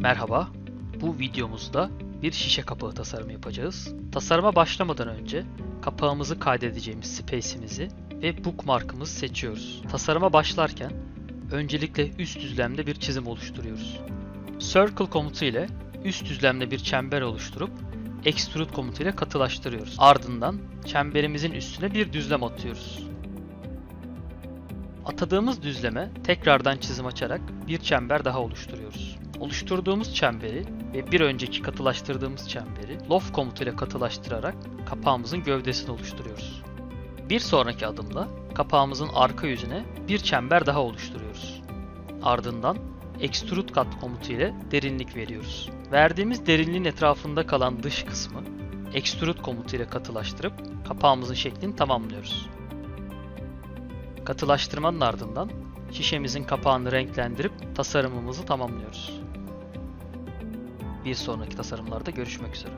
Merhaba, bu videomuzda bir şişe kapağı tasarımı yapacağız. Tasarıma başlamadan önce kapağımızı kaydedeceğimiz space'imizi ve bookmark'ımızı seçiyoruz. Tasarıma başlarken öncelikle üst düzlemde bir çizim oluşturuyoruz. Circle komutu ile üst düzlemde bir çember oluşturup Extrude komutu ile katılaştırıyoruz. Ardından çemberimizin üstüne bir düzlem atıyoruz. Atadığımız düzleme tekrardan çizim açarak bir çember daha oluşturuyoruz. Oluşturduğumuz çemberi ve bir önceki katılaştırdığımız çemberi Loft komutuyla katılaştırarak kapağımızın gövdesini oluşturuyoruz. Bir sonraki adımda kapağımızın arka yüzüne bir çember daha oluşturuyoruz. Ardından Extrude Cut komutu ile derinlik veriyoruz. Verdiğimiz derinliğin etrafında kalan dış kısmı Extrude komutu ile katılaştırıp kapağımızın şeklini tamamlıyoruz. Katılaştırmanın ardından şişemizin kapağını renklendirip tasarımımızı tamamlıyoruz. Bir sonraki tasarımlarda görüşmek üzere.